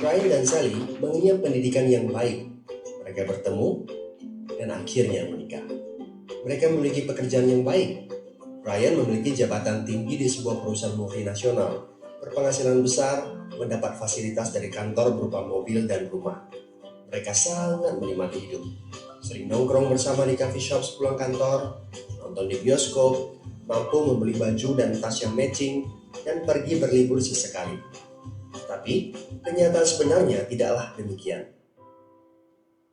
Brian dan Sally mengenyam pendidikan yang baik. Mereka bertemu dan akhirnya menikah. Mereka memiliki pekerjaan yang baik. Brian memiliki jabatan tinggi di sebuah perusahaan multinasional, berpenghasilan besar, mendapat fasilitas dari kantor berupa mobil dan rumah. Mereka sangat menikmati hidup. Sering nongkrong bersama di coffee shop sepulang kantor, nonton di bioskop, mampu membeli baju dan tas yang matching, dan pergi berlibur sesekali. Tapi, kenyataan sebenarnya tidaklah demikian.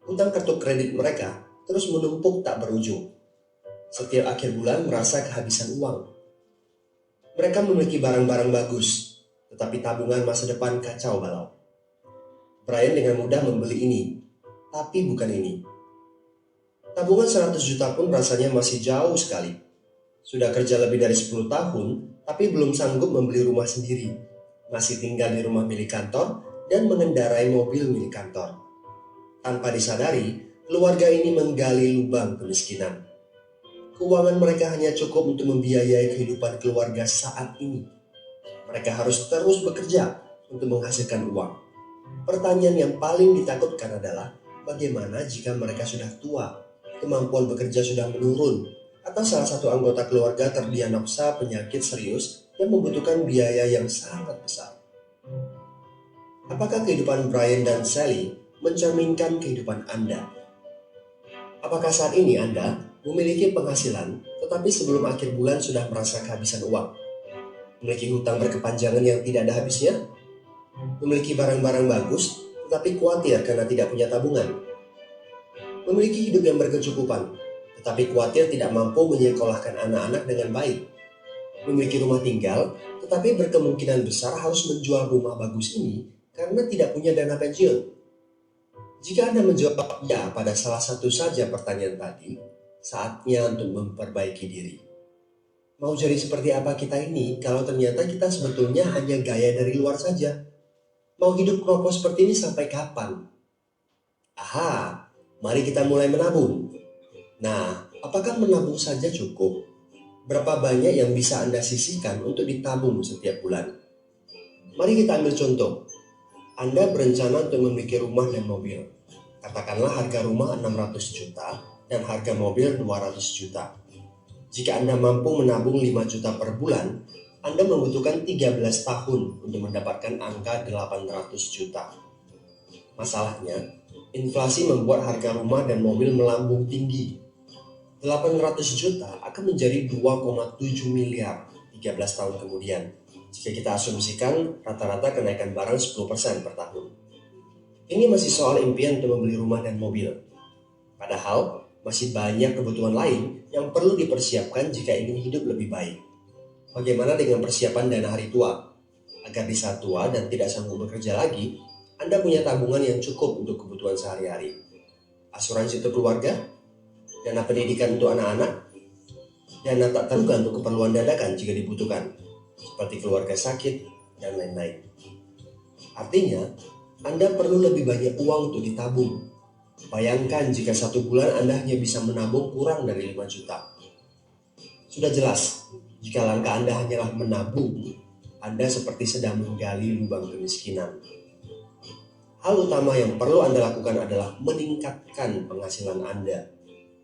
Utang kartu kredit mereka terus menumpuk tak berujung. Setiap akhir bulan merasa kehabisan uang. Mereka memiliki barang-barang bagus, tetapi tabungan masa depan kacau balau. Brian dengan mudah membeli ini, tapi bukan ini. Tabungan 100 juta pun rasanya masih jauh sekali. Sudah kerja lebih dari 10 tahun, tapi belum sanggup membeli rumah sendiri. Masih tinggal di rumah milik kantor dan mengendarai mobil milik kantor. Tanpa disadari, keluarga ini menggali lubang kemiskinan. Keuangan mereka hanya cukup untuk membiayai kehidupan keluarga saat ini. Mereka harus terus bekerja untuk menghasilkan uang. Pertanyaan yang paling ditakutkan adalah bagaimana jika mereka sudah tua, kemampuan bekerja sudah menurun, atau salah satu anggota keluarga terdiagnosa penyakit serius yang membutuhkan biaya yang sangat besar. Apakah kehidupan Brian dan Sally mencerminkan kehidupan Anda? Apakah saat ini Anda memiliki penghasilan, tetapi sebelum akhir bulan sudah merasa kehabisan uang? Memiliki hutang berkepanjangan yang tidak ada habisnya? Memiliki barang-barang bagus, tetapi khawatir karena tidak punya tabungan? Memiliki hidup yang berkecukupan, tetapi khawatir tidak mampu menyekolahkan anak-anak dengan baik? Memiliki rumah tinggal, tetapi berkemungkinan besar harus menjual rumah bagus ini karena tidak punya dana pensiun? Jika Anda menjawab ya pada salah satu saja pertanyaan tadi, saatnya untuk memperbaiki diri. Mau jadi seperti apa kita ini kalau ternyata kita sebetulnya hanya gaya dari luar saja? Mau hidup keropos seperti ini sampai kapan? Aha, mari kita mulai menabung. Nah, apakah menabung saja cukup? Berapa banyak yang bisa Anda sisihkan untuk ditabung setiap bulan? Mari kita ambil contoh. Anda berencana untuk memiliki rumah dan mobil. Katakanlah harga rumah 600 juta dan harga mobil 200 juta. Jika Anda mampu menabung 5 juta per bulan, Anda membutuhkan 13 tahun untuk mendapatkan angka 800 juta. Masalahnya, inflasi membuat harga rumah dan mobil melambung tinggi. 800 juta akan menjadi 2,7 miliar 13 tahun kemudian, jika kita asumsikan rata-rata kenaikan barang 10% per tahun. Ini masih soal impian untuk membeli rumah dan mobil. Padahal, masih banyak kebutuhan lain yang perlu dipersiapkan jika ingin hidup lebih baik. Bagaimana dengan persiapan dana hari tua? Agar di saat tua dan tidak sanggup bekerja lagi, Anda punya tabungan yang cukup untuk kebutuhan sehari-hari. Asuransi untuk keluarga, dana pendidikan untuk anak-anak, dana tak terduga untuk keperluan dadakan jika dibutuhkan, seperti keluarga sakit, dan lain-lain. Artinya, Anda perlu lebih banyak uang untuk ditabung. Bayangkan jika satu bulan Anda hanya bisa menabung kurang dari 5 juta. Sudah jelas, jika langkah Anda hanyalah menabung, Anda seperti sedang menggali lubang kemiskinan. Hal utama yang perlu Anda lakukan adalah meningkatkan penghasilan Anda.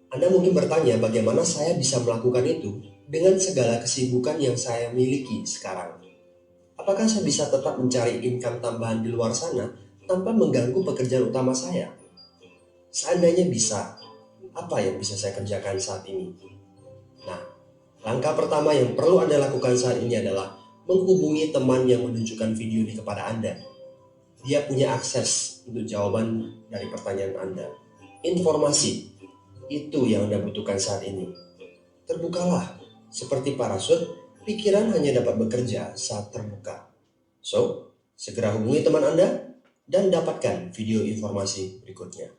Anda mungkin bertanya bagaimana saya bisa melakukan itu dengan segala kesibukan yang saya miliki sekarang. Apakah saya bisa tetap mencari income tambahan di luar sana tanpa mengganggu pekerjaan utama saya? Seandainya bisa, apa yang bisa saya kerjakan saat ini? Nah, langkah pertama yang perlu Anda lakukan saat ini adalah menghubungi teman yang menunjukkan video ini kepada Anda. Dia punya akses untuk jawaban dari pertanyaan Anda. Informasi, itu yang Anda butuhkan saat ini. Terbukalah, seperti parasut, pikiran hanya dapat bekerja saat terbuka. So, segera hubungi teman Anda dan dapatkan video informasi berikutnya.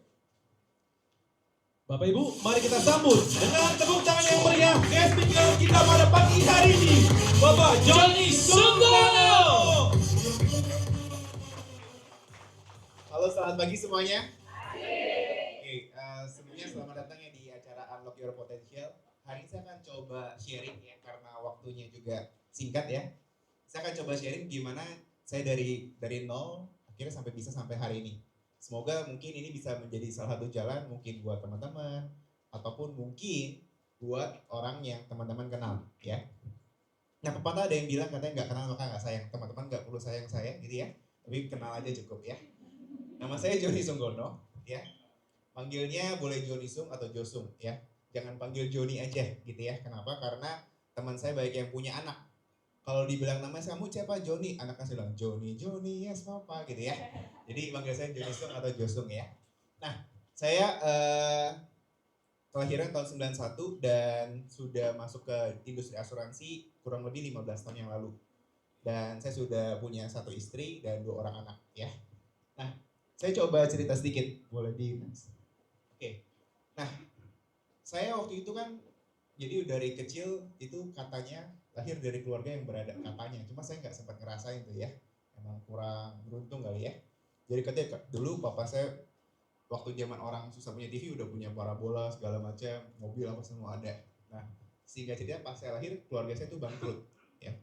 Bapak Ibu, mari kita sambut dengan tepuk tangan yang meriah guest speaker kita pada pagi hari ini, Bapak Johnny Sunggono. Halo, selamat pagi semuanya. Oke, sebelumnya selamat datang ya di acara Unlock Your Potential. Hari ini saya akan coba sharing ya, karena waktunya juga singkat ya. Saya akan coba sharing gimana saya dari nol Akhirnya sampai hari ini. Semoga mungkin ini bisa menjadi salah satu jalan mungkin buat teman-teman ataupun mungkin buat orang yang teman-teman kenal ya. Nah, pepatah ada yang bilang katanya nggak kenal maka nggak sayang. Teman-teman nggak perlu sayang-sayang gitu ya, tapi kenal aja cukup ya. Nama saya Joni Sunggono ya. Panggilnya boleh Joni Sung atau Josung ya. Jangan panggil Joni aja gitu ya. Kenapa? Karena teman saya banyak yang punya anak. Kalau dibilang nama kamu siapa? Joni, anaknya saya bilang Joni, yes papa gitu ya. Jadi panggil saya Joni Sung atau Josung ya. Nah, saya kelahiran tahun 91 dan sudah masuk ke industri asuransi kurang lebih 15 tahun yang lalu. Dan saya sudah punya 1 istri dan 2 orang anak ya. Nah, saya coba cerita sedikit, boleh di Oke. Nah, saya waktu itu kan jadi dari kecil itu katanya lahir dari keluarga yang berada katanya, cuma saya nggak sempat ngerasain tuh ya, emang kurang beruntung kali ya. Jadi katanya dulu papa saya waktu zaman orang susah punya TV udah punya parabola segala macam, mobil apa semua ada. Nah, sehingga cerita pas saya lahir keluarga saya tuh bangkrut ya.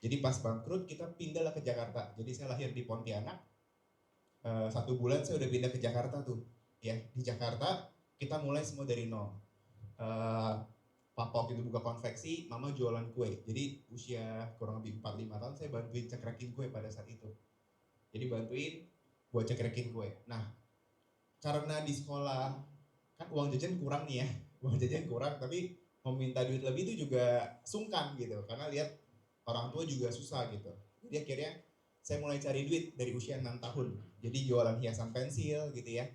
Jadi pas bangkrut kita pindahlah ke Jakarta. Jadi saya lahir di Pontianak, 1 bulan saya udah pindah ke Jakarta tuh ya. Di Jakarta kita mulai semua dari nol. Papa waktu itu buka konveksi, mama jualan kue. Jadi usia kurang lebih 4-5 tahun saya bantuin cekrekin kue pada saat itu. Jadi bantuin buat cekrekin kue. Nah, karena di sekolah kan uang jajan kurang nih ya. Uang jajan kurang tapi mau minta duit lebih itu juga sungkan gitu. Karena lihat orang tua juga susah gitu. Jadi akhirnya saya mulai cari duit dari usia 6 tahun. Jadi jualan hiasan pensil gitu ya.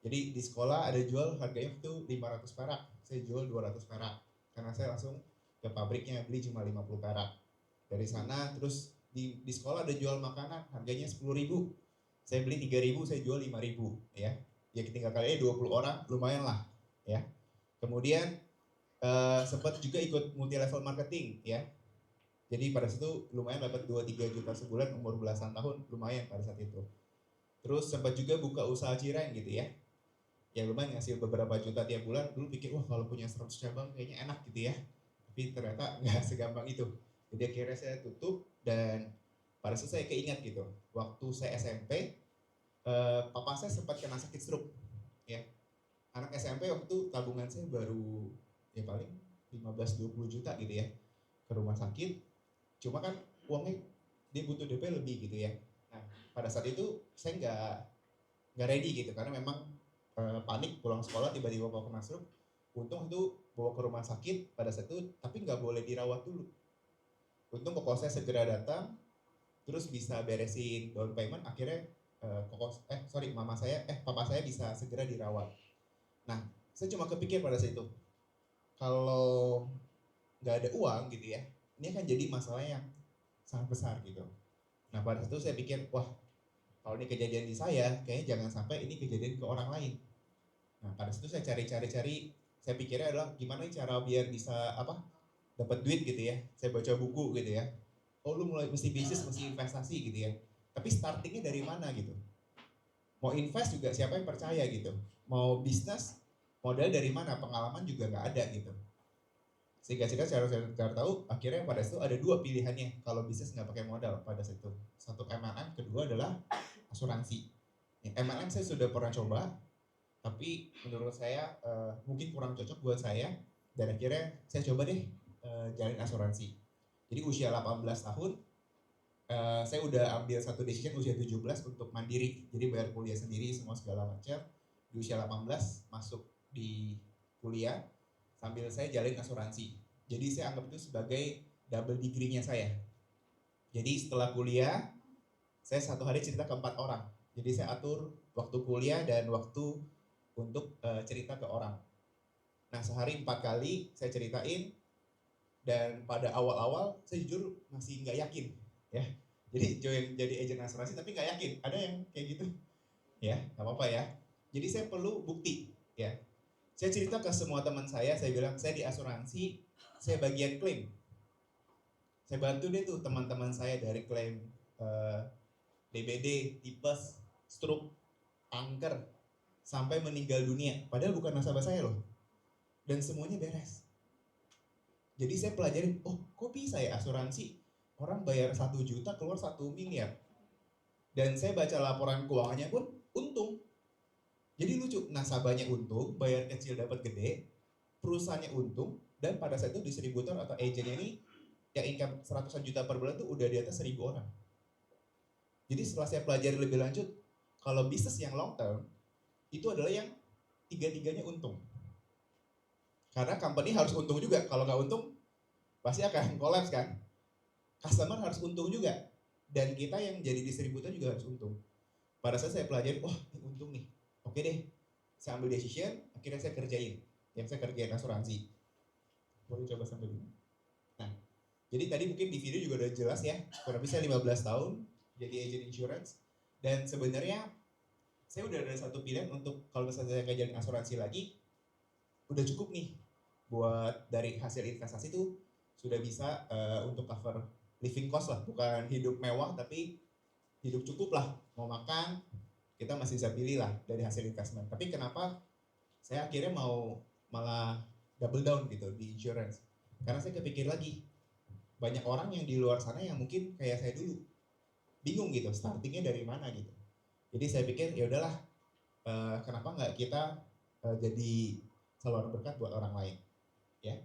Jadi di sekolah ada jual harganya itu 500 perak. Saya jual 200 perak. Karena saya langsung ke pabriknya beli cuma 50 perak. Dari sana terus di sekolah ada jual makanan harganya 10.000. Saya beli 3.000, saya jual 5.000 ya. Ya tinggal kali 20 orang lumayan lah ya. Kemudian sempat juga ikut multi level marketing ya. Jadi pada situ lumayan dapat 2-3 juta sebulan umur belasan tahun, lumayan pada saat itu. Terus sempat juga buka usaha cireng gitu ya. Ya lumayan ngasih beberapa juta tiap bulan. Dulu pikir wah kalau punya 100 cabang kayaknya enak gitu ya. Tapi ternyata nggak segampang itu. Jadi akhirnya saya tutup dan pada saat saya keingat gitu. Waktu saya SMP, papa saya sempat kena sakit stroke ya. Anak SMP waktu itu tabungan saya baru ya paling 15-20 juta gitu ya. Ke rumah sakit. Cuma kan uangnya dia butuh DP lebih gitu ya. Nah pada saat itu saya nggak ready gitu karena memang panik pulang sekolah tiba-tiba bawa kena stroke. Untung itu bawa ke rumah sakit pada saat itu tapi nggak boleh dirawat dulu. Untung koko saya segera datang terus bisa beresin down payment akhirnya papa saya bisa segera dirawat. Nah saya cuma kepikir pada saat itu kalau nggak ada uang gitu ya ini akan jadi masalah yang sangat besar gitu. Nah pada saat itu saya pikir wah kalau ini kejadian di saya kayaknya jangan sampai ini kejadian ke orang lain. Nah pada saat itu saya cari saya pikirnya adalah gimana cara biar bisa dapat duit gitu ya. Saya baca buku gitu ya. Oh lu mulai mesti bisnis, mesti investasi gitu ya. Tapi startingnya dari mana gitu. Mau invest juga siapa yang percaya gitu. Mau bisnis modal dari mana, pengalaman juga nggak ada gitu. Sehingga saya tahu akhirnya pada situ ada 2 pilihannya kalau bisnis nggak pakai modal pada situ. Satu MLM, kedua adalah asuransi. MLM saya sudah pernah coba, tapi menurut saya mungkin kurang cocok buat saya dan akhirnya saya coba deh jalin asuransi. Jadi usia 18 tahun saya udah ambil satu decision usia 17 untuk mandiri. Jadi bayar kuliah sendiri semua segala macam. Di usia 18 masuk di kuliah sambil saya jalin asuransi. Jadi saya anggap itu sebagai double degree-nya saya. Jadi setelah kuliah saya satu hari cerita ke 4 orang. Jadi saya atur waktu kuliah dan waktu untuk cerita ke orang. Nah sehari 4 kali saya ceritain dan pada awal-awal saya jujur masih nggak yakin ya. Jadi join jadi agen asuransi tapi nggak yakin. Ada yang kayak gitu ya nggak apa-apa ya. Jadi saya perlu bukti ya. Saya cerita ke semua teman saya bilang saya di asuransi, saya bagian klaim. Saya bantu deh tuh teman-teman saya dari klaim DBD, tipes, stroke, kanker, sampai meninggal dunia. Padahal bukan nasabah saya loh. Dan semuanya beres. Jadi saya pelajarin, oh kok bisa ya asuransi orang bayar 1 juta keluar 1 miliar. Dan saya baca laporan keuangannya pun untung. Jadi lucu, nasabahnya untung, bayar kecil dapat gede, perusahaannya untung, dan pada saat itu distributor atau agennya ini yang income 100-an juta per bulan tuh udah di atas 1.000 orang. Jadi setelah saya pelajari lebih lanjut, kalau bisnis yang long term, itu adalah yang tiga-tiganya untung. Karena company harus untung juga, kalau nggak untung, pasti akan collapse kan. Customer harus untung juga, dan kita yang jadi distributor juga harus untung. Pada saat saya pelajari, wah ini untung nih, oke deh, saya ambil decision, akhirnya saya kerjain. Yang saya kerjain asuransi. Boleh coba sambil ini. Nah, jadi tadi mungkin di video juga udah jelas ya, kurang lebih saya 15 tahun jadi agent insurance. Dan sebenarnya saya udah ada satu pilihan untuk kalau misalnya saya kerjain asuransi lagi, udah cukup nih buat dari hasil investasi itu sudah bisa untuk cover living cost lah, bukan hidup mewah tapi hidup cukup lah, mau makan kita masih bisa pilih lah dari hasil investment. Tapi kenapa saya akhirnya mau malah double down gitu di insurance? Karena saya kepikir lagi, banyak orang yang di luar sana yang mungkin kayak saya dulu bingung gitu startingnya dari mana gitu. Jadi saya pikir ya udahlah, kenapa nggak kita jadi saluran berkat buat orang lain, ya.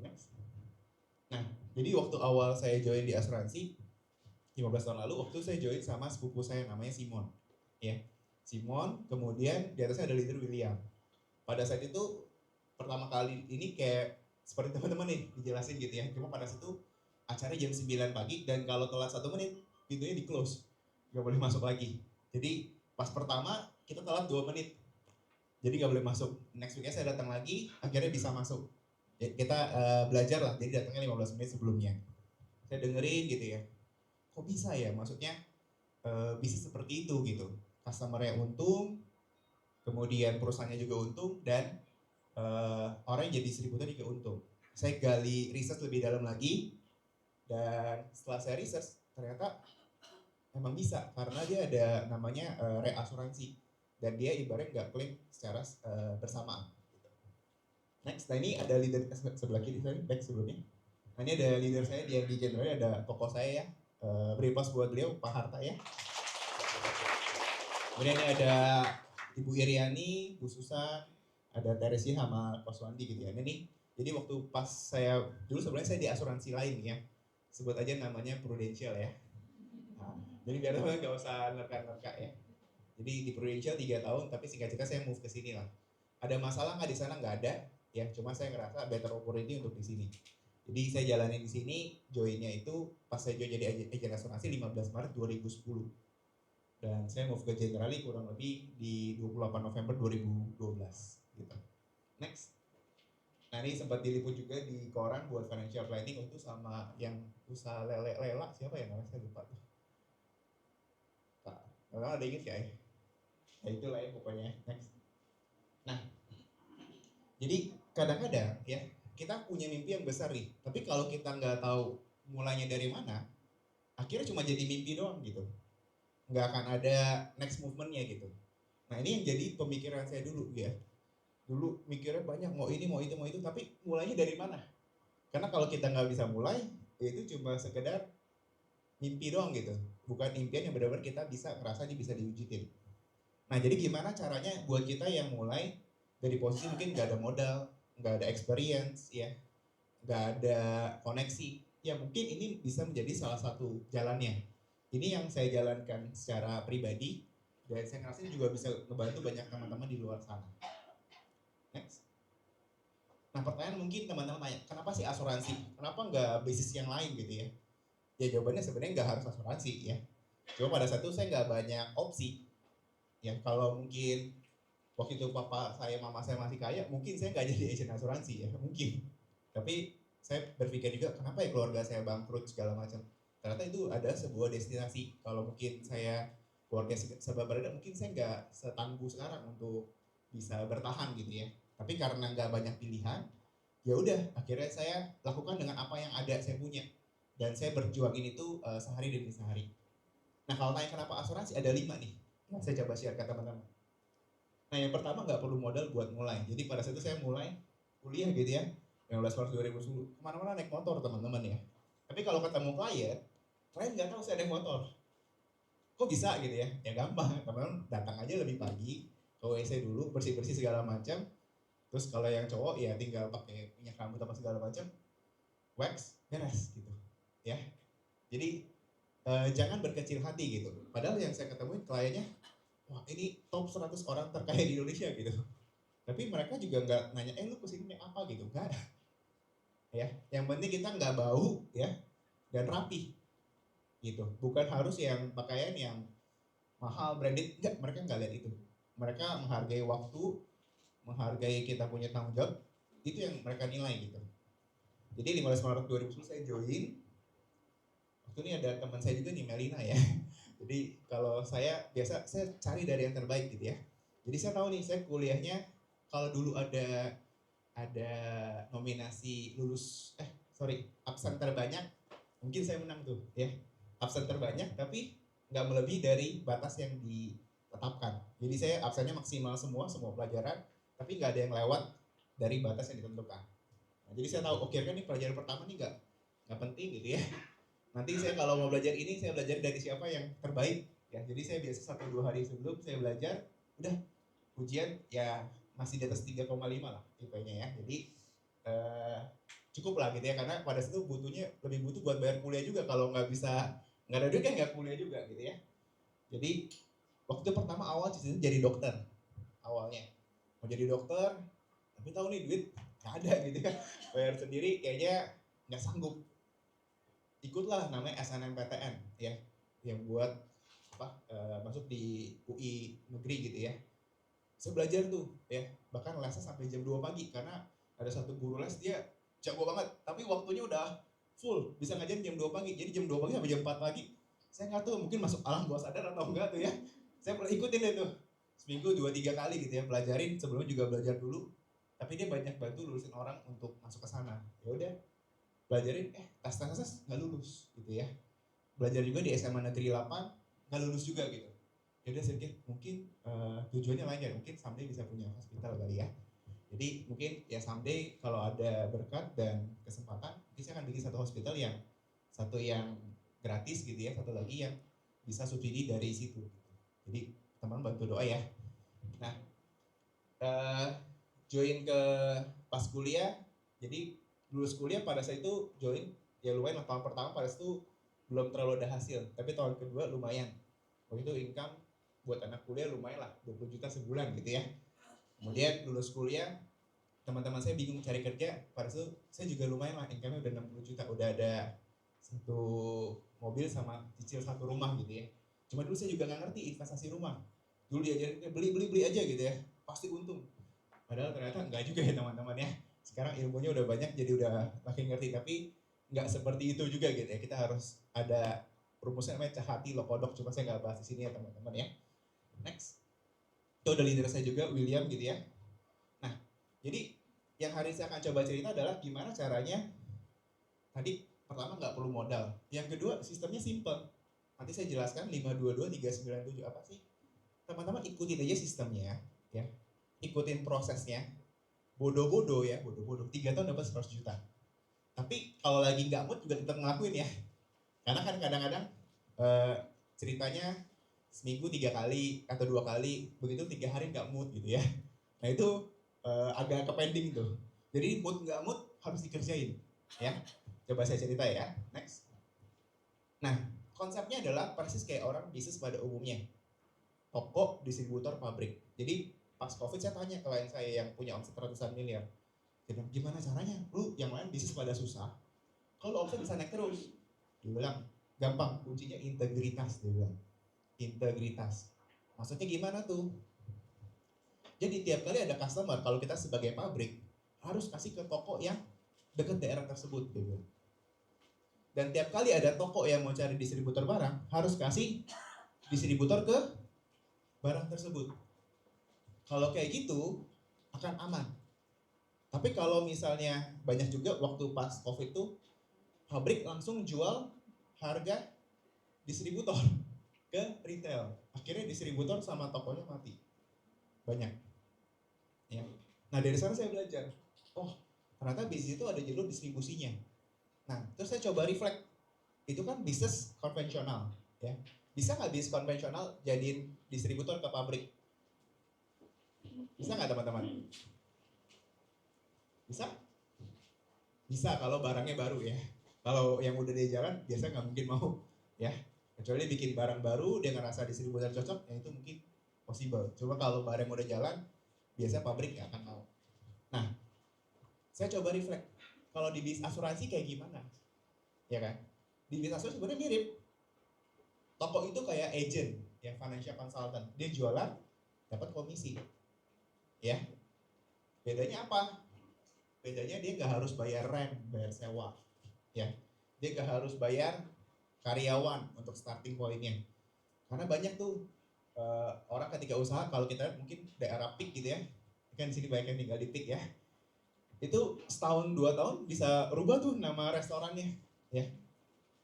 Next. Nah, jadi waktu awal saya join di asuransi 15 tahun lalu, waktu saya join sama sepupu saya namanya Simon, ya. Simon, kemudian di atasnya ada leader William. Pada saat itu pertama kali ini kayak seperti teman-teman nih dijelasin gitu ya. Cuma pada saat itu acara jam 9 pagi dan kalau telat 1 menit pintunya di close, nggak boleh masuk lagi. Jadi pas pertama kita telat 2 menit, jadi nggak boleh masuk. Next weeknya saya datang lagi, akhirnya bisa masuk. Ya, kita belajar lah, jadi datangnya 15 menit sebelumnya. Saya dengerin gitu ya, kok bisa ya, maksudnya bisa seperti itu gitu. Customer-nya untung, kemudian perusahaannya juga untung, dan orang yang jadi distributor juga untung. Saya gali riset lebih dalam lagi, dan setelah saya research ternyata emang bisa karena dia ada namanya reasuransi dan dia ibaratnya nggak klaim secara bersamaan. Next, nah ini ada leader sebelah kiri saya, back sebelumnya. Nah ini ada leader saya di General, ada tokoh saya ya, beri pas buat beliau Pak Harta ya. Kemudian ini ada Ibu Iriani, Bu Susan, ada Teresi sama Pak Suwandi gitu ya. Ini nih, jadi waktu pas saya dulu sebenarnya saya di asuransi lain ya, sebut aja namanya Prudential ya. Nah, jadi biar teman nggak usah nerka-nerka ya. Jadi di Prudential 3 tahun, tapi singkat cerita saya move ke sini lah. Ada masalah nggak di sana? Nggak ada ya, cuma saya ngerasa better opportunity untuk di sini. Jadi saya jalanin di sini, joinnya itu pas saya join jadi agen asuransi 15 Maret 2010. Dan saya move ke Generali kurang lebih di 28 November 2012 gitu. Next. Nah ini sempat diliput juga di koran buat financial planning itu sama yang usaha lela siapa ya namanya saya lupa tuh. Nah, ada inget ya? Ya itulah ya pokoknya. Next. Nah, jadi kadang-kadang ya kita punya mimpi yang besar nih, tapi kalau kita nggak tahu mulainya dari mana, akhirnya cuma jadi mimpi doang gitu. Nggak akan ada next movementnya gitu. Nah ini yang jadi pemikiran saya dulu ya. Dulu mikirnya banyak, mau ini, mau itu, tapi mulainya dari mana? Karena kalau kita nggak bisa mulai, ya itu cuma sekedar mimpi doang gitu. Bukan impian yang benar-benar kita bisa ngerasa ini bisa diwujudin. Nah jadi gimana caranya buat kita yang mulai dari posisi mungkin nggak ada modal, nggak ada experience, ya, nggak ada koneksi. Ya mungkin ini bisa menjadi salah satu jalannya. Ini yang saya jalankan secara pribadi, dan saya ngerasa ini juga bisa ngebantu banyak teman-teman di luar sana. Next. Nah pertanyaan mungkin teman-teman tanya, kenapa sih asuransi? Kenapa nggak bisnis yang lain gitu ya? Ya jawabannya sebenarnya nggak harus asuransi ya. Cuma pada saat itu saya nggak banyak opsi. Ya kalau mungkin waktu itu papa saya, mama saya masih kaya, mungkin saya nggak jadi agent asuransi ya, mungkin. Tapi saya berpikir juga, kenapa ya keluarga saya bangkrut segala macam. Ternyata itu ada sebuah destinasi. Kalau mungkin saya keluarga serba berada, mungkin saya nggak setangguh sekarang untuk bisa bertahan gitu ya. Tapi karena nggak banyak pilihan, ya udah akhirnya saya lakukan dengan apa yang ada saya punya, dan saya berjuangin itu sehari demi sehari. Nah kalau tanya kenapa asuransi, ada 5 nih. Nah, saya coba share ke teman-teman. Nah yang pertama nggak perlu modal buat mulai. Jadi pada saat itu saya mulai kuliah gitu ya, 15 Maret 2010, kemana-mana naik motor teman-teman ya. Tapi kalau ketemu klien, klien nggak tahu saya ada motor. Kok bisa gitu ya? Ya gampang, teman-teman datang aja lebih pagi ke WC dulu, bersih-bersih segala macam. Terus kalau yang cowok ya tinggal pakai minyak rambut apa segala macam, wax, beres gitu. Ya. Jadi jangan berkecil hati gitu. Padahal yang saya ketemuin kliennya, wah ini top 100 orang terkaya di Indonesia gitu. Tapi mereka juga nggak nanya, lu kesini naik apa gitu, nggak ada. Ya, yang penting kita nggak bau ya dan rapi gitu. Bukan harus yang pakaian yang mahal branded, enggak, mereka nggak lihat itu. Mereka menghargai waktu, menghargai kita punya tanggung jawab, itu yang mereka nilai gitu. Jadi 15 Maret 2010 saya join. Waktu ini ada teman saya juga nih, Melina ya. Jadi kalau saya biasa saya cari dari yang terbaik gitu ya. Jadi saya tahu nih, saya kuliahnya kalau dulu ada nominasi absen terbanyak, mungkin saya menang tuh ya. Absen terbanyak tapi nggak melebihi dari batas yang ditetapkan. Jadi saya absennya maksimal semua pelajaran, tapi nggak ada yang lewat dari batas yang ditentukan. Nah, jadi saya tahu, oke kan nih pelajaran pertama nih nggak penting gitu ya. Nanti saya kalau mau belajar ini, saya belajar dari siapa yang terbaik ya. Jadi saya biasa 1-2 hari sebelum saya belajar, udah ujian ya masih di atas 3,5 lah tipenya ya. Jadi cukup lah gitu ya, karena pada situ lebih butuh buat bayar kuliah juga. Kalau nggak ada duit kan nggak kuliah juga gitu ya. Jadi waktu pertama awal cita-cita jadi dokter awalnya, mau jadi dokter, tapi tahu nih duit nggak ada gitu ya, bayar sendiri kayaknya nggak sanggup. Ikutlah namanya SNMPTN ya, yang buat masuk di UI negeri gitu ya. Saya belajar tuh ya, bahkan lesnya sampai jam 2 pagi karena ada satu guru les dia jago banget, tapi waktunya udah full, bisa ngajarin jam 2 pagi. Jadi jam 2 pagi sampai jam 4 pagi, saya nggak tahu mungkin masuk alam bawah sadar atau enggak tuh ya. Saya pernah ikutin itu seminggu 2-3 kali gitu ya, pelajarin. Sebelumnya juga belajar dulu, tapi dia banyak bantu lulusin orang untuk masuk ke sana. Ya udah, pelajarin, tes nggak lulus gitu ya. Belajar juga di SMA Negeri 8, nggak lulus juga gitu. Jadi saya pikir mungkin tujuannya lain ya, mungkin someday bisa punya hospital kali ya. Jadi mungkin ya someday kalau ada berkat dan kesempatan, mungkin saya akan bikin satu yang gratis gitu ya, satu lagi yang bisa subsidi dari situ. Jadi teman bantu doa ya. Nah, join ke pas kuliah, jadi lulus kuliah pada saat itu join ya lumayan lah. Tahun pertama pada saat itu belum terlalu ada hasil, tapi tahun kedua lumayan. Waktu itu income buat anak kuliah lumayan lah, 20 juta sebulan gitu ya. Kemudian lulus kuliah, teman-teman saya bingung cari kerja, pada saat itu saya juga lumayan lah, income-nya udah 60 juta, udah ada satu mobil sama cicil satu rumah gitu ya. Cuma dulu saya juga nggak ngerti investasi rumah. Dulu diajarin beli aja gitu ya, pasti untung. Padahal ternyata nggak juga ya teman-teman ya. Sekarang ilmunya udah banyak, jadi udah makin ngerti, tapi nggak seperti itu juga gitu ya. Kita harus ada rumusnya namanya Cahati Lokodok, cuma saya nggak bahas di sini ya teman-teman ya. Next, itu ada leader saya juga, William gitu ya. Nah, jadi yang hari ini saya akan coba cerita adalah gimana caranya. Tadi pertama nggak perlu modal, yang kedua sistemnya simple. Nanti saya jelaskan 522397 apa sih. Teman-teman ikutin aja sistemnya ya, ikutin prosesnya. Bodoh-bodoh ya, bodoh-bodoh. 3 tahun dapat 100 juta. Tapi kalau lagi nggak mood juga tetap ngelakuin ya. Karena kan kadang-kadang ceritanya seminggu 3 kali atau 2 kali, begitu 3 hari nggak mood gitu ya. Nah itu agak ke pending tuh. Jadi mood nggak mood harus dikerjain ya. Coba saya cerita ya. Next. Nah konsepnya adalah persis kayak orang bisnis pada umumnya. Toko, distributor, pabrik. Jadi pas COVID saya tanya klien saya yang punya omset ratusan miliar. Dia bilang, gimana caranya? Lu yang lain bisnis pada susah, kalau omset bisa naik terus? Dia bilang, gampang, kuncinya integritas. Dia bilang, integritas. Maksudnya gimana tuh? Jadi tiap kali ada customer, kalau kita sebagai pabrik, harus kasih ke toko yang dekat daerah tersebut. Dia bilang. Dan tiap kali ada toko yang mau cari distributor barang, harus kasih distributor ke barang tersebut. Kalau kayak gitu, akan aman. Tapi kalau misalnya banyak juga waktu pas COVID itu, pabrik langsung jual harga distributor ke retail. Akhirnya distributor sama tokonya mati. Banyak. Ya. Nah dari sana saya belajar, oh ternyata bisnis itu ada jalur distribusinya. Nah terus saya coba reflect, itu kan bisnis konvensional, ya. Bisa nggak bisnis konvensional jadiin distributor ke pabrik? Bisa nggak teman-teman? Bisa? Bisa kalau barangnya baru ya. Kalau yang udah di jalan biasa nggak mungkin mau, ya. Kecuali dia bikin barang baru, dia ngerasa distributor cocok, ya itu mungkin possible. Coba kalau barang udah jalan, biasa pabrik nggak akan mau. Nah, saya coba reflect. Kalau di bisnis asuransi kayak gimana? Ya kan? Di bisnis asuransi sebenarnya mirip. Toko itu kayak agent, ya financial consultant. Dia jualan, dapat komisi. Ya. Bedanya apa? Bedanya dia nggak harus bayar rent, bayar sewa. Ya. Dia nggak harus bayar karyawan untuk starting point-nya. Karena banyak tuh orang ketika usaha, kalau kita mungkin daerah peak gitu ya, kan di sini banyak yang tinggal di peak ya, itu setahun 2 tahun bisa rubah tuh nama restorannya, ya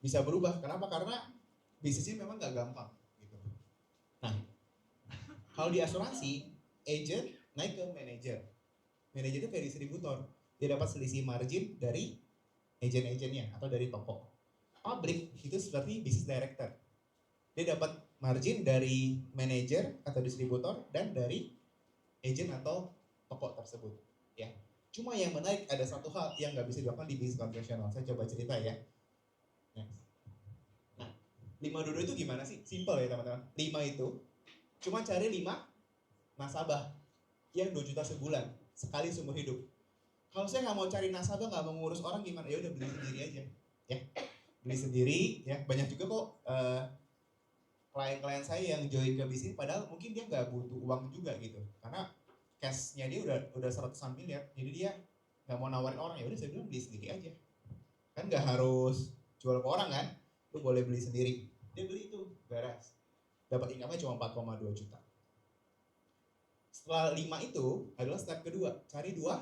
bisa berubah. Kenapa? Karena bisnisnya memang nggak gampang gitu. Nah, kalau di asuransi, agent naik ke manajer. Manajer itu kayak distributor, dia dapat selisih margin dari agent-agentnya atau dari toko. Pabrik itu seperti business director, dia dapat margin dari manajer atau distributor dan dari agent atau toko tersebut, ya. Cuma yang menarik ada satu hal yang nggak bisa dilakukan di bisnis konvensional. Saya coba cerita ya. Nah, 5 dulu itu gimana sih? Simple ya teman-teman. 5 itu cuma cari 5 nasabah yang 2 juta sebulan sekali seumur hidup. Kalau saya nggak mau cari nasabah, nggak mau ngurus orang, gimana? Ya udah beli sendiri aja, ya. Beli sendiri, ya. Banyak juga kok klien-klien saya yang join ke bisnis, padahal mungkin dia nggak butuh uang juga gitu, karena cashnya dia udah 100-an miliar, jadi dia nggak mau nawarin orang. Ya udah saya bilang beli sendiri aja, kan nggak harus jual ke orang kan, lu boleh beli sendiri. Dia beli itu, beres, dapat income-nya cuma 4,2 juta. Setelah 5 itu adalah step kedua, cari 2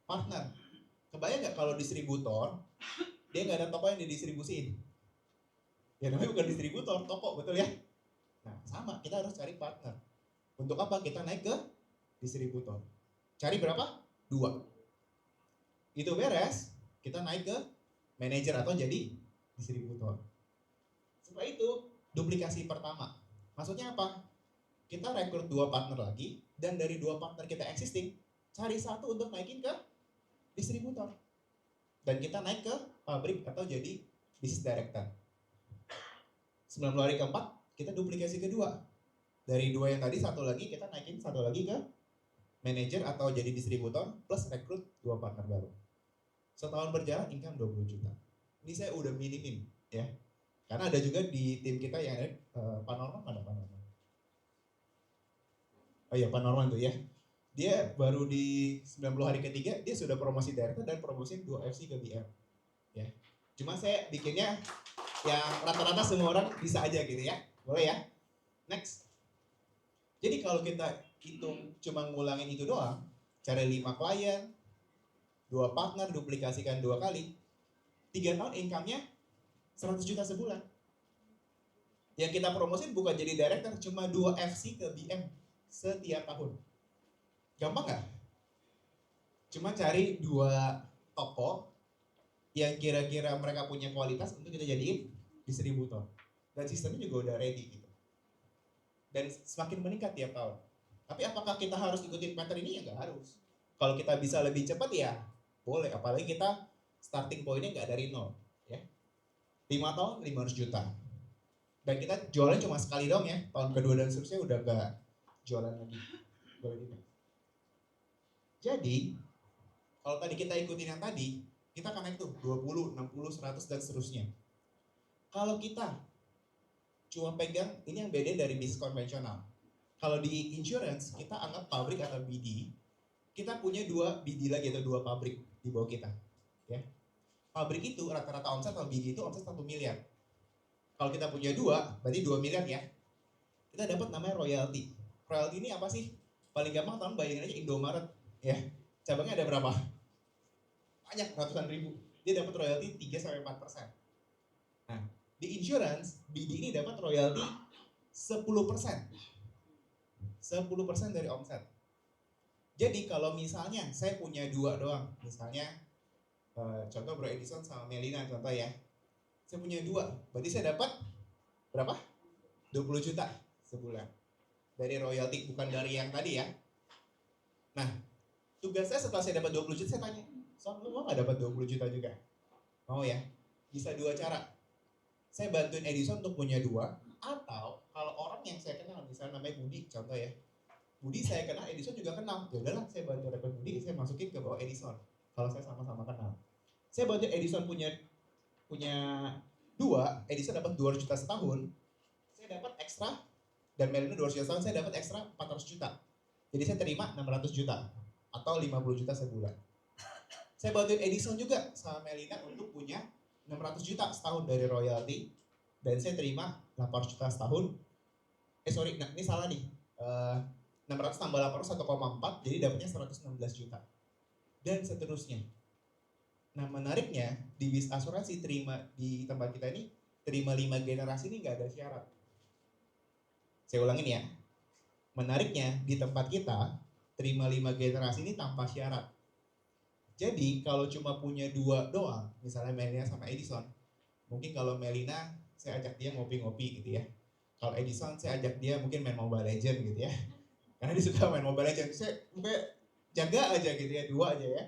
partner. Kebayang nggak kalau distributor dia nggak ada toko yang didistribusiin? Ya namanya bukan distributor, toko, betul ya? Nah sama, kita harus cari partner. Untuk apa? Kita naik ke distributor. Cari berapa? 2. Itu beres, kita naik ke manajer atau jadi distributor. Setelah itu, duplikasi pertama. Maksudnya apa? Kita rekrut 2 partner lagi, dan dari 2 partner kita existing, cari 1 untuk naikin ke distributor. Dan kita naik ke pabrik atau jadi business director. 90 hari keempat, kita duplikasi kedua. Dari 2 yang tadi, 1 lagi kita naikin 1 lagi ke manajer atau jadi distributor, plus rekrut 2 partner baru. Setahun berjalan, income 20 juta. Ini saya udah minimin, ya. Karena ada juga di tim kita yang ada Pak Norman, ada Pak Norman. Oh iya, Pak Norman tuh ya. Dia baru di 90 hari ketiga, dia sudah promosi director dan promosi 2 FC ke BM. Ya. Cuma saya bikinnya yang rata-rata semua orang bisa aja gitu ya. Boleh ya? Next. Jadi kalau kita hitung cuma ngulangin itu doang, cari 5 klien, 2 partner, duplikasikan 2 kali, 3 tahun income-nya 100 juta sebulan. Yang kita promosin bukan jadi director, cuma 2 FC ke BM setiap tahun. Gampang nggak? Cuma cari 2 toko yang kira-kira mereka punya kualitas untuk kita jadiin distributor. Dan sistemnya juga udah ready gitu. Dan semakin meningkat tiap tahun. Tapi apakah kita harus ikutin pattern ini? Ya nggak harus. Kalau kita bisa lebih cepat ya boleh. Apalagi kita starting point-nya nggak dari nol. Ya. 5 tahun 500 juta. Dan kita jualan cuma sekali dong ya. Tahun kedua dan seterusnya udah nggak jualan lagi. Jadi kalau tadi kita ikutin yang tadi, kita akan naik tuh 20, 60, 100 dan seterusnya. Kalau kita cuma pegang, ini yang beda dari bisnis konvensional. Kalau di insurance, kita anggap pabrik atau BD, kita punya 2 BD lagi atau 2 pabrik di bawah kita. Ya. Pabrik itu rata-rata omset atau BD itu omset 1 miliar. Kalau kita punya 2, berarti 2 miliar ya. Kita dapat namanya royalty. Royalty ini apa sih? Paling gampang teman bayangin aja Indomaret. Ya. Cabangnya ada berapa? Banyak, ratusan ribu. Dia dapat royalty 3-4%. Nah, di insurance, BD ini dapat royalty 10%. 10% dari omset. Jadi kalau misalnya saya punya 2 doang, misalnya contoh Bro Edison sama Melina contoh ya. Saya punya 2, berarti saya dapat berapa? 20 juta sebulan. Dari royalti, bukan dari yang tadi ya. Nah, tugas saya setelah saya dapat 20 juta, saya tanya, "Son, lu mau gak dapat 20 juta juga?" Mau ya? Bisa 2 cara. Saya bantuin Edison untuk punya 2, atau kalau orang yang saya kenal, misalnya namanya Budi, contoh ya. Budi saya kenal, Edison juga kenal. Ya udahlah, saya bantu rekrut Budi, saya masukin ke bawah Edison. Kalau saya sama-sama kenal. Saya bantu Edison punya 2, Edison dapat 200 juta setahun. Saya dapat ekstra, dan Melina 200 juta setahun, saya dapat ekstra 400 juta. Jadi saya terima 600 juta atau 50 juta sebulan. Saya bantuin Edison juga sama Melina untuk punya 600 juta setahun dari royalti, dan saya terima 800 juta setahun. Nah, ini salah nih. 600 tambah 800 1,4, jadi dapatnya 116 juta. Dan seterusnya. Nah, menariknya di bis asuransi terima di tempat kita ini, terima 5 generasi ini nggak ada syarat. Saya ulangin ya. Menariknya di tempat kita terima 5 generasi ini tanpa syarat. Jadi kalau cuma punya 2 doang, misalnya Melina sama Edison, mungkin kalau Melina saya ajak dia ngopi-ngopi gitu ya. Kalau Edison saya ajak dia mungkin main Mobile Legends gitu ya. Karena dia suka main Mobile Legends. Saya jaga aja gitu ya, 2 aja ya.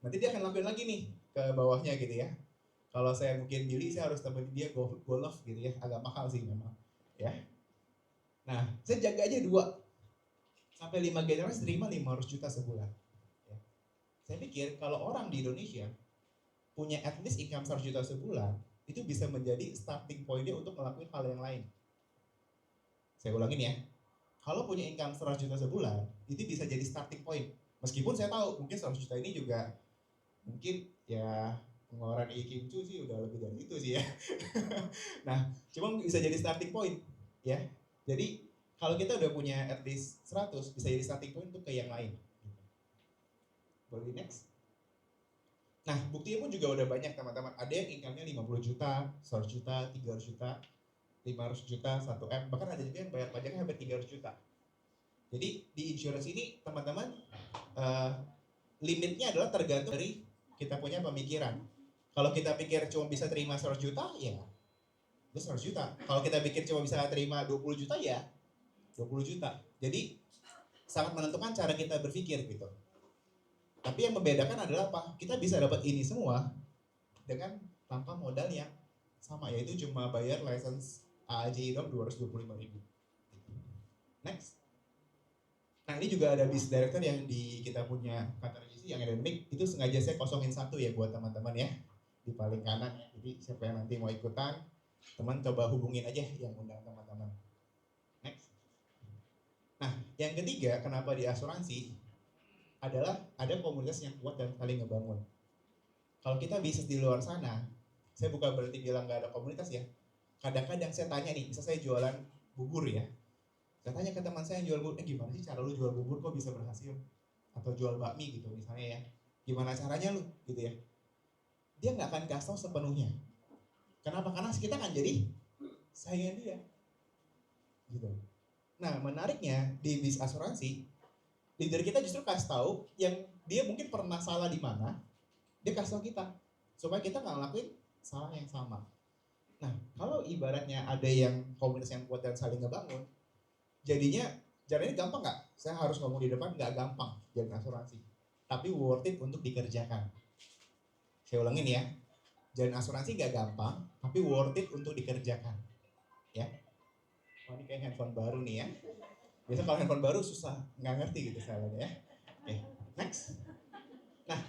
Nanti dia akan lakuin lagi nih ke bawahnya gitu ya. Kalau saya mungkin Billy, saya harus temenin dia golf gitu ya. Agak mahal sih memang ya. Nah, saya jaga aja 2. Sampai 5 generasi terima 500 juta sebulan. Ya. Saya pikir kalau orang di Indonesia punya at least income 100 juta sebulan, itu bisa menjadi starting point dia untuk ngelakuin hal yang lain. Saya ulangin ya. Kalau punya income 100 juta sebulan, itu bisa jadi starting point. Meskipun saya tahu mungkin 100 juta ini juga mungkin ya pengeluaran Kim Chu sih udah lebih dari itu sih ya. Nah, cuma bisa jadi starting point ya. Jadi kalau kita udah punya at least 100, bisa jadi starting point untuk ke yang lain. Boleh next. Nah, buktinya pun juga udah banyak teman-teman. Ada yang income-nya 50 juta, 100 juta, 300 juta, 500 juta, 1M. Bahkan ada juga yang bayar pajaknya hampir 300 juta. Jadi di insurance ini teman-teman limitnya adalah tergantung dari kita punya pemikiran. Kalau kita pikir cuma bisa terima 100 juta, ya itu 100 juta. Kalau kita pikir cuma bisa terima 20 juta, ya 20 juta. Jadi sangat menentukan cara kita berpikir gitu. Tapi yang membedakan adalah apa? Kita bisa dapat ini semua dengan tanpa modal yang sama, yaitu cuma bayar license AAJ dong 225.000. Next. Nah, ini juga ada business director yang di kita punya kantor agency yang endemic, itu sengaja saya kosongin 1 ya buat teman-teman ya, di paling kanan ya. Jadi siapa yang nanti mau ikutan, teman coba hubungin aja yang undang teman-teman. Next. Nah, yang ketiga kenapa di asuransi adalah ada komunitas yang kuat dan saling ngebangun. Kalau kita bisnis di luar sana, saya bukan berarti bilang nggak ada komunitas ya. Kadang-kadang saya tanya nih, bisa saya jualan bubur ya. Saya tanya ke teman saya yang jual bubur, gimana sih cara lu jual bubur kok bisa berhasil? Atau jual bakmi gitu misalnya ya. Gimana caranya lu gitu ya. Dia nggak akan kasih tahu sepenuhnya. Kenapa? Karena kita kan jadi saingan dia. Gitu. Nah, menariknya di bis asuransi, leader kita justru kasih tahu yang dia mungkin pernah salah di mana, dia kasih tahu kita supaya kita nggak ngelakuin salah yang sama. Nah, kalau ibaratnya ada yang komunitas yang kuat dan saling ngebangun, jadinya jalannya gampang nggak? Saya harus ngomong di depan, nggak gampang jadi asuransi, tapi worth it untuk dikerjakan. Saya ulangin ya, jalan asuransi nggak gampang, tapi worth it untuk dikerjakan. Ya, oh, ini kayak handphone baru nih ya. Biasa kalau handphone baru susah, nggak ngerti gitu salahnya ya. Oke, next. Nah,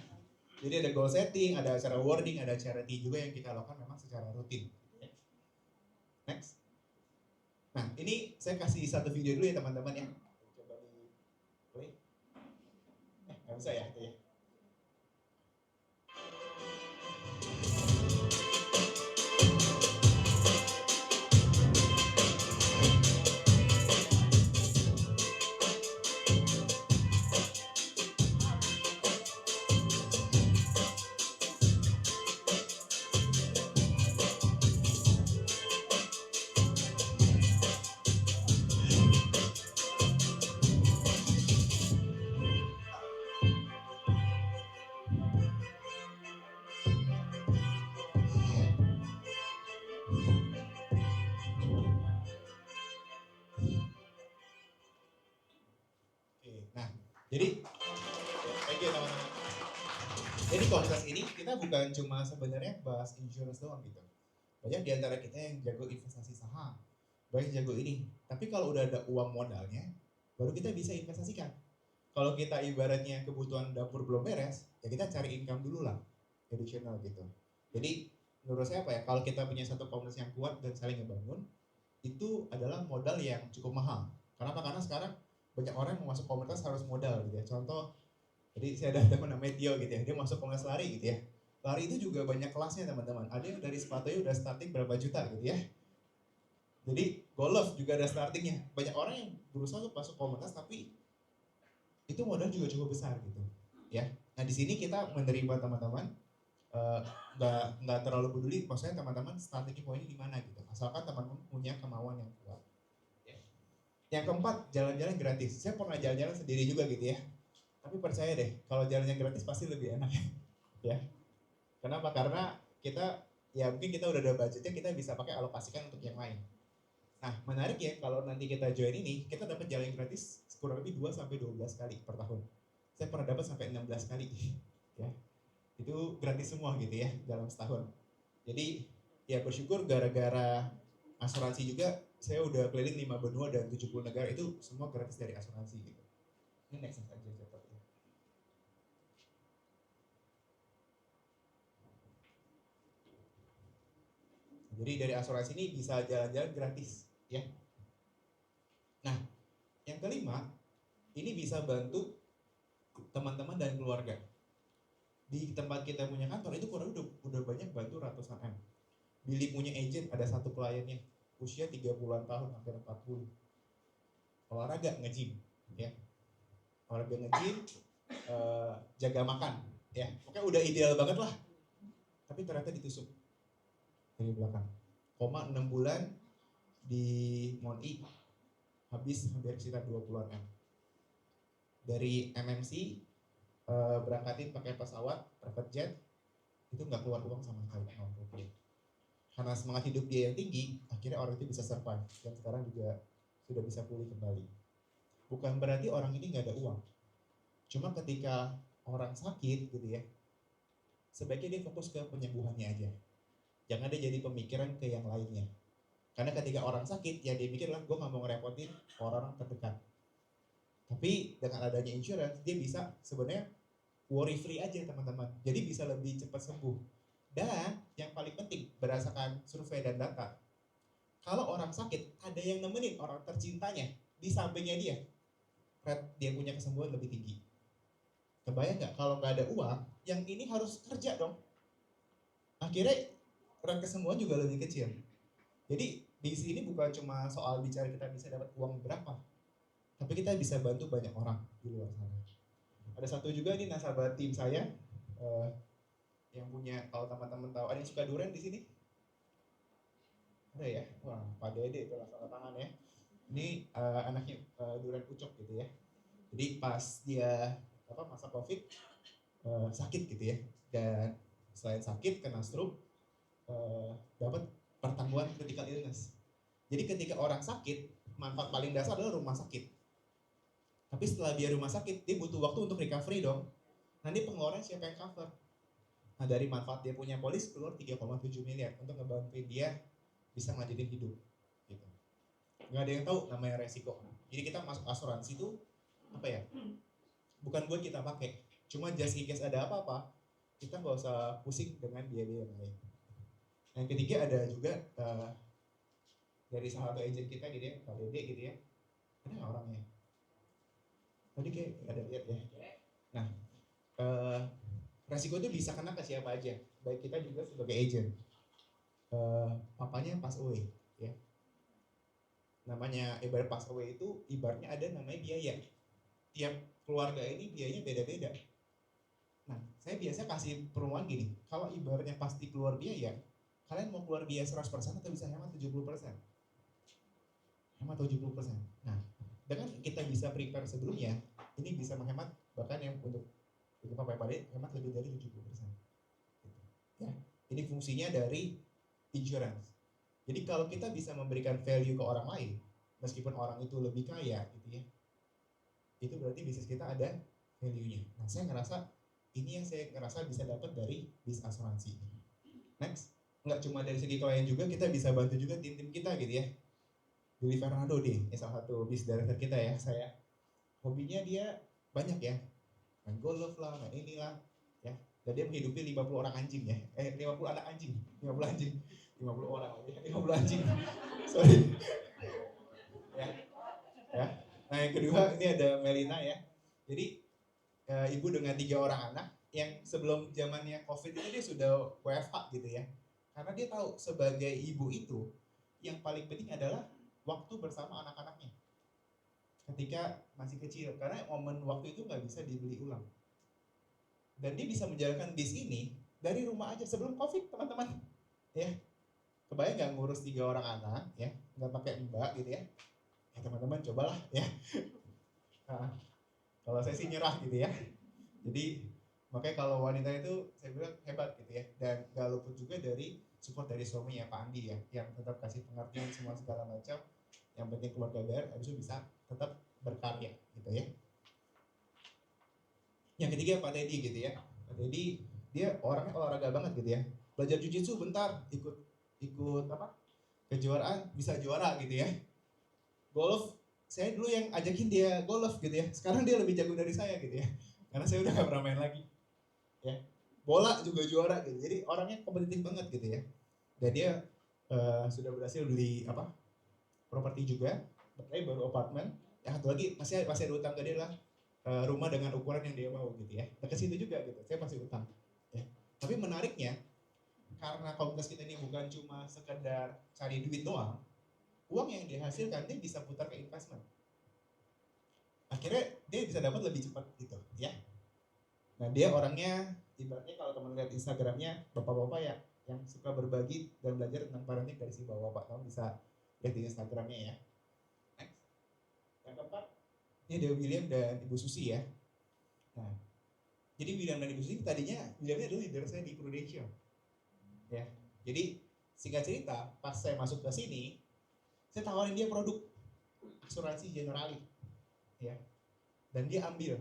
jadi ada goal setting, ada acara wording, ada charity juga yang kita lakukan memang secara rutin. Next. Nah, ini saya kasih 1 video dulu ya teman-teman ya. Coba di play. Nggak bisa ya, itu ya. Jadi, thank you teman-teman. Jadi komunitas ini kita bukan cuma sebenarnya bahas insurance doang gitu. Banyak di antara kita yang jago investasi saham, banyak jago ini. Tapi kalau udah ada uang modalnya, baru kita bisa investasikan. Kalau kita ibaratnya kebutuhan dapur belum beres, ya kita cari income dulu lah, additional gitu. Jadi menurut saya apa ya, kalau kita punya satu komunitas yang kuat dan saling ngebangun, itu adalah modal yang cukup mahal. Kenapa? Karena sekarang banyak orang yang mau masuk komunitas harus modal gitu ya. Contoh, jadi saya ada teman namanya Tio gitu ya, dia masuk komunitas lari gitu ya. Lari itu juga banyak kelasnya teman-teman. Ada yang dari sepatunya udah starting berapa juta gitu ya. Jadi golf juga ada startingnya. Banyak orang yang berusaha untuk masuk komunitas tapi itu modal juga cukup besar gitu ya. Nah di sini kita menerima teman-teman nggak terlalu peduli, maksudnya teman-teman starting pointnya di mana gitu, asalkan teman-teman punya kemauan yang kuat. Ya. Yang keempat, jalan-jalan gratis. Saya pernah jalan-jalan sendiri juga gitu ya. Tapi percaya deh, kalau jalannya gratis pasti lebih enak ya. Kenapa? Karena kita ya mungkin kita udah ada budgetnya, kita bisa pakai alokasikan untuk yang lain. Nah, menarik ya kalau nanti kita join ini, kita dapat jalan gratis kurang lebih 2 sampai 12 kali per tahun. Saya pernah dapat sampai 16 kali. Ya. Itu gratis semua gitu ya dalam setahun. Jadi ya bersyukur gara-gara asuransi juga saya udah keliling 5 benua dan 70 negara, itu semua gratis dari asuransi gitu. Ini next aja cepat ya. Jadi dari asuransi ini bisa jalan-jalan gratis ya. Nah, yang kelima, ini bisa bantu teman-teman dan keluarga. Di tempat kita punya kantor itu kurang udah banyak bantu ratusan M. Billy punya agent, ada satu kliennya usia 30-an tahun, hampir 40. Olahraga, nge-gym ya. Olahraga, nge-gym, jaga makan ya. Pokoknya udah ideal banget lah. Tapi ternyata ditusuk dari belakang. Koma 6 bulan di MONI, habis hampir sekitar 20-an M. Dari MMC berangkatin pakai pesawat private jet, itu nggak keluar uang sama sekali, 0 rupiah. Karena semangat hidup dia yang tinggi, akhirnya orang itu bisa survive dan sekarang juga sudah bisa pulih kembali. Bukan berarti orang ini nggak ada uang, cuma ketika orang sakit gitu ya, sebaiknya dia fokus ke penyembuhannya aja, jangan dia jadi pemikiran ke yang lainnya. Karena ketika orang sakit, ya dia mikir lah, gue nggak mau ngerepotin orang terdekat. Tapi dengan adanya insurance, dia bisa sebenarnya worry free aja teman-teman. Jadi bisa lebih cepat sembuh. Dan yang paling penting, berdasarkan survei dan data, kalau orang sakit, ada yang nemenin orang tercintanya di sampingnya dia, rate dia punya kesembuhan lebih tinggi. Kebayang nggak kalau nggak ada uang, yang ini harus kerja dong. Akhirnya rate kesembuhan juga lebih kecil. Jadi di sini bukan cuma soal bicara kita bisa dapat uang berapa, tapi kita bisa bantu banyak orang di luar sana. Ada satu juga nih nasabah tim saya yang punya, kalau teman-teman tahu, ada yang suka durian di sini? Ada ya? Wah, Pak Dede itu lah, salah tangan ya. Ini anaknya durian ucok gitu ya. Jadi pas dia masa COVID sakit gitu ya, dan selain sakit kena stroke, dapat pertanggungan critical illness. Jadi ketika orang sakit, manfaat paling dasar adalah rumah sakit. Tapi setelah dia rumah sakit, dia butuh waktu untuk recovery dong. Nanti pengeluaran siapa yang cover? Nah dari manfaat dia punya polis, keluar 3,7 miliar untuk ngebantuin dia bisa ngajarin hidup. Gitu. Gak ada yang tahu namanya resiko. Jadi kita masuk asuransi itu apa ya? Bukan buat kita pakai, cuma just in case ada apa-apa, kita nggak usah pusing dengan biaya-biaya yang lain. Yang ketiga ada juga dari salah satu agent kita gitu ya, Pak Dede gitu ya. Ada nggak orangnya? Tadi kayak ada lihat ya. Nah, resiko itu bisa kena ke siapa aja, baik kita juga sebagai agent. Papanya pass away ya. Namanya ibarat pass away itu ibaratnya ada namanya biaya. Tiap keluarga ini biayanya beda-beda. Nah, saya biasa kasih perumpamaan gini, kalau ibaratnya pasti keluar biaya, kalian mau keluar biaya 100% atau bisa hemat 70%? Hemat 70%. Nah, dengan kita bisa prepare sebelumnya, ini bisa menghemat, bahkan yang untuk Pak Pade hemat lebih dari 70%. Gitu. Ya, ini fungsinya dari insurance. Jadi kalau kita bisa memberikan value ke orang lain, meskipun orang itu lebih kaya gitu ya, itu berarti bisnis kita ada value-nya. Nah, saya ngerasa ini yang saya ngerasa bisa dapat dari bis asuransi. Next, nggak cuma dari segi klien juga, kita bisa bantu juga tim-tim kita gitu ya. Billy Fernando deh, salah satu bis director kita ya. Saya hobinya dia banyak ya, main golf lah, main inilah, ya. Dan dia menghidupi 50 orang anjing ya, 50 anak anjing, 50 anjing, 50 orang, 50 anjing, sorry. Ya. Nah yang kedua ini ada Melina ya. Jadi ibu dengan 3 orang anak yang sebelum zamannya COVID ini dia sudah WFH gitu ya. Karena dia tahu sebagai ibu itu yang paling penting adalah waktu bersama anak-anaknya ketika masih kecil. Karena momen waktu itu nggak bisa dibeli ulang. Dan dia bisa menjalankan bis ini dari rumah aja sebelum COVID teman-teman. Ya, kebayang nggak ngurus 3 orang anak ya, nggak pakai mbak gitu ya. Ya teman-teman cobalah ya. Nah, kalau saya sih nyerah gitu ya. Jadi makanya kalau wanita itu saya bilang hebat gitu ya. Dan gak luput juga dari support dari suaminya Pak Andi ya, yang tetap kasih pengertian semua segala macam. Yang penting keluarga bayar, habis itu bisa tetap berkarya gitu ya. Yang ketiga Pak Teddy gitu ya. Pak Teddy dia orangnya olahraga banget gitu ya. Belajar jujitsu bentar, ikut apa? Kejuaraan bisa juara gitu ya. Golf, saya dulu yang ajakin dia golf gitu ya. Sekarang dia lebih jago dari saya gitu ya. Karena saya udah gak pernah main lagi. Ya. Bola juga juara gitu. Jadi orangnya kompetitif banget gitu ya. Dan dia sudah berhasil beli apa? Properti juga. Tapi baru apartemen. Yang satu lagi masih ada utang ke dia lah. Rumah dengan ukuran yang dia mau gitu ya. Dekat situ juga gitu. Saya masih utang. Ya. Tapi menariknya karena komunitas kita ini bukan cuma sekedar cari duit doang, uang yang dihasilkan dia bisa putar ke investment. Akhirnya dia bisa dapat lebih cepat gitu ya. Nah dia orangnya ibaratnya kalau teman lihat Instagramnya bapak-bapak ya yang suka berbagi dan belajar tentang parenting dari si bapak-bapak, kamu bisa lihat di Instagramnya ya. Next. Yang keempat ini ada William dan Ibu Susi ya. Nah jadi William dan Ibu Susi tadinya Williamnya adalah leader saya di Prudential ya. Jadi singkat cerita pas saya masuk ke sini saya tawarin dia produk asuransi Generali ya, dan dia ambil.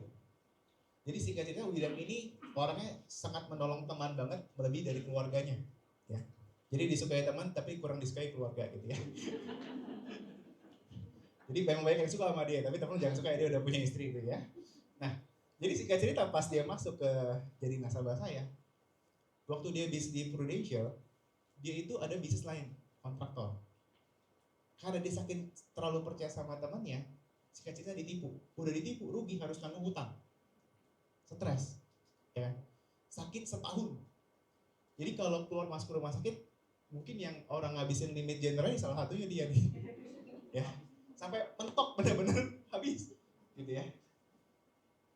Jadi singkat cerita William ini orangnya sangat menolong teman banget, melebihi dari keluarganya ya. Jadi disukai teman tapi kurang disukai keluarga gitu ya. Jadi memang banyak yang suka sama dia, tapi teman jangan suka dia udah punya istri gitu ya. Nah jadi singkat cerita pas dia masuk ke jadi nasabah saya, waktu dia bisnis di Prudential, dia itu ada bisnis lain, kontraktor. Karena dia saking terlalu percaya sama temannya, singkat cerita ditipu. Udah ditipu, rugi, harus nanggung hutang. Stres, ya kan? Sakit setahun. Jadi kalau keluar masuk rumah sakit, mungkin yang orang ngabisin limit general salah satunya dia nih. Ya, sampai mentok benar-benar habis, gitu ya.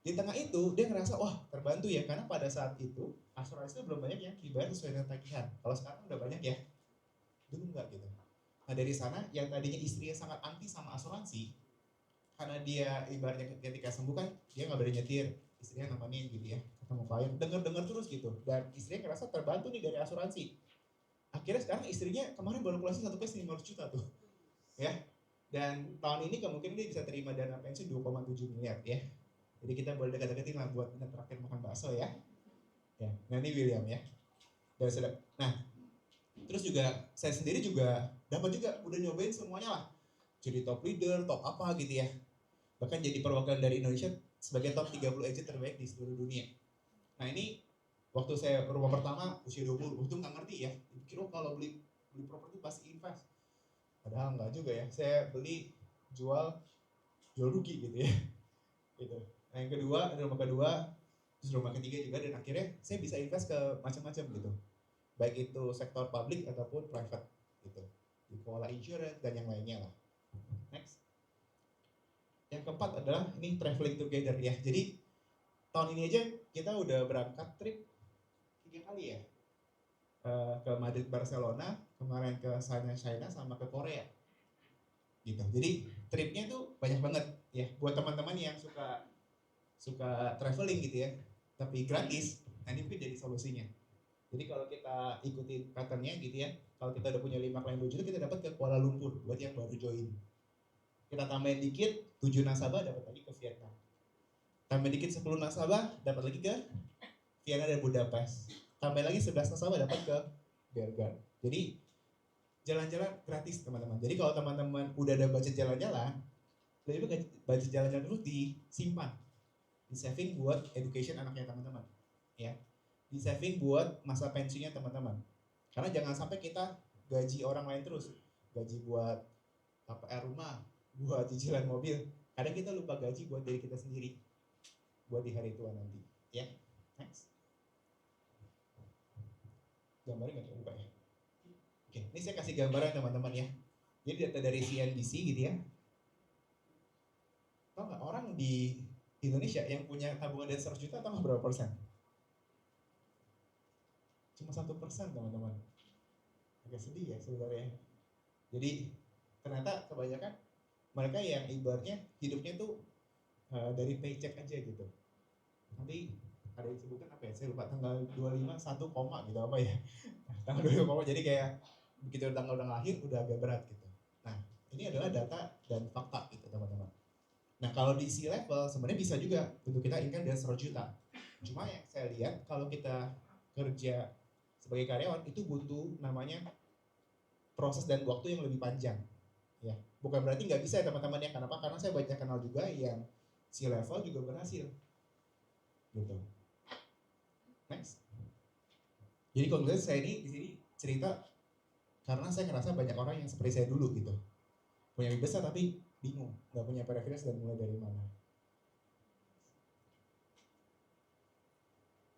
Di tengah itu dia ngerasa wah terbantu ya, karena pada saat itu asuransi itu belum banyak yang dibayar sesuai dengan tagihan. Kalau sekarang udah banyak ya, dulu enggak gitu. Nah dari sana yang tadinya istrinya sangat anti sama asuransi, karena dia ibaratnya ketika sembuh kan dia nggak berani nyetir, istrinya nemenin gitu ya, ketemu klien, denger terus gitu, dan istrinya ngerasa terbantu nih dari asuransi. Akhirnya sekarang istrinya kemarin baru keluar 1 case 500 juta tuh, ya. Dan tahun ini kemungkinan dia bisa terima dana pensiun 2,7 miliar ya. Jadi kita boleh dekat-dekatin lah buat kita terakhir makan bakso ya. Ya, nah ini William ya. Dan sudah, nah terus juga saya sendiri juga dapat juga udah nyobain semuanya lah. Jadi top leader, top apa gitu ya. Bahkan jadi perwakilan dari Indonesia sebagai top 30 agent terbaik di seluruh dunia. Nah ini waktu saya rumah pertama usia 20, waktu nggak ngerti ya. Kira kalau beli properti pasti invest. Padahal nggak juga ya. Saya beli jual rugi gitu ya. Gitu. Nah yang kedua, rumah kedua, terus rumah ketiga juga, dan akhirnya saya bisa invest ke macam-macam gitu. Baik itu sektor publik ataupun private gitu. Di pola insurance dan yang lainnya lah. Next. Yang keempat adalah ini traveling together ya. Jadi tahun ini aja kita udah berangkat trip 3 kali ya. Ke Madrid, Barcelona, kemarin ke China sama ke Korea. Gitu. Jadi tripnya tuh banyak banget ya. Buat teman-teman yang suka traveling gitu ya, tapi gratis, nah ini mungkin jadi solusinya. Jadi kalau kita ikuti patternnya gitu ya, kalau kita udah punya 5 klien 2 juta, kita dapat ke Kuala Lumpur buat yang baru join. Kita tambahin dikit, 7 nasabah dapat lagi ke Vietnam. Tambah dikit 10 nasabah, dapat lagi ke Vienna dan Budapest. Tambah lagi 11 nasabah, dapat ke Belgrade. Jadi jalan-jalan gratis teman-teman. Jadi kalau teman-teman udah ada budget jalan-jalan, lebih baik budget jalan-jalan terus disimpan, di saving buat education anaknya teman-teman, ya, di saving buat masa pensiunnya teman-teman. Karena jangan sampai kita gaji orang lain terus, gaji buat rumah, buat cicilan mobil. Kadang kita lupa gaji buat diri kita sendiri, buat di hari tua nanti, ya. Next. Gambarnya nggak terbuka ya. Oke, ini saya kasih gambaran teman-teman ya. Jadi data dari CNBC gitu ya. Tahu nggak orang di Indonesia yang punya tabungan dari 100 juta tahu nggak berapa persen? Cuma 1% teman-teman. Agak sedih ya sebenarnya. Jadi ternyata kebanyakan mereka yang ibaratnya hidupnya tuh dari paycheck aja gitu. Nanti ada yang disebutkan apa ya? Saya lupa tanggal 25 1 koma gitu apa ya? Tanggal 25 koma, jadi kayak begitu tanggal udah lahir udah agak berat gitu. Nah, ini adalah data dan fakta gitu teman-teman. Nah, kalau di C-level sebenarnya bisa juga untuk kita income dari 100 juta. Cuma yang saya lihat kalau kita kerja sebagai karyawan itu butuh namanya proses dan waktu yang lebih panjang. Ya, bukan berarti nggak bisa ya teman-teman ya. Kenapa? Karena saya banyak kenal juga yang C-level juga berhasil. Gitu. Next. Jadi kalau saya ini di sini cerita karena saya ngerasa banyak orang yang seperti saya dulu gitu. Punya mimpi besar tapi bingung, nggak punya preferensi dan mulai dari mana.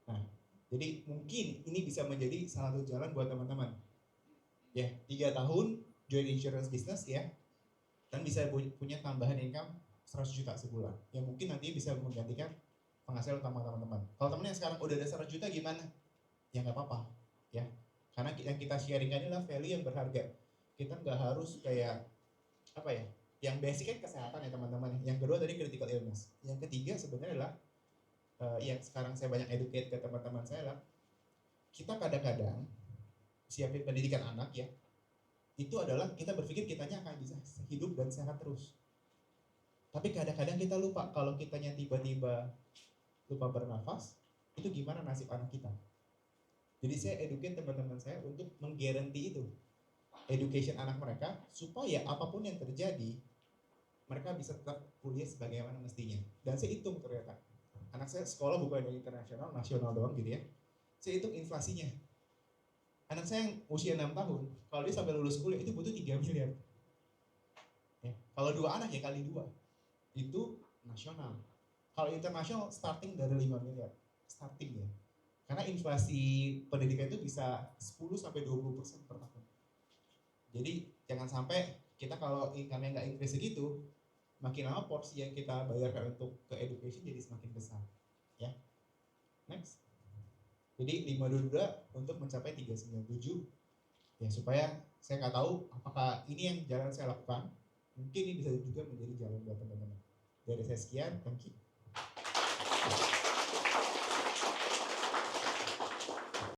Nah, jadi mungkin ini bisa menjadi salah satu jalan buat teman-teman. Ya, 3 tahun join insurance business ya, dan bisa punya tambahan income 100 juta sebulan. Yang mungkin nanti bisa menggantikan penghasilan utama teman-teman. Kalau teman yang sekarang udah ada 100 juta gimana? Ya nggak apa-apa, ya. Karena yang kita sharingkan adalah value yang berharga. Kita nggak harus kayak apa ya? Yang basic kan kesehatan ya teman-teman. Yang kedua tadi critical illness. Yang ketiga sebenarnya adalah yang sekarang saya banyak educate ke teman-teman saya adalah kita kadang-kadang siapin pendidikan anak ya. Itu adalah kita berpikir kitanya akan bisa hidup dan sehat terus. Tapi kadang-kadang kita lupa kalau kitanya tiba-tiba lupa bernafas, itu gimana nasib anak kita. Jadi saya educate teman-teman saya untuk menggaranti itu. Education anak mereka supaya apapun yang terjadi mereka bisa tetap kuliah sebagaimana mestinya. Dan saya hitung ternyata anak saya sekolah bukan yang internasional, nasional doang gitu ya. Saya hitung inflasinya. Anak saya yang usia 6 tahun, kalau dia sampai lulus kuliah itu butuh 3 miliar. Ya. Kalau 2 anak ya kali 2. Itu nasional. Kalau internasional starting dari 5 miliar. Starting ya. Karena inflasi pendidikan itu bisa 10-20% per tahun. Jadi jangan sampai kita kalau income-nya nggak increase segitu, makin lama porsi yang kita bayarkan untuk ke education jadi semakin besar. Ya. Next. Jadi 522 untuk mencapai 397. Ya supaya saya nggak tahu apakah ini yang jalan saya lakukan. Mungkin ini bisa juga menjadi jalan buat teman-teman. Dari saya sekian, thank you.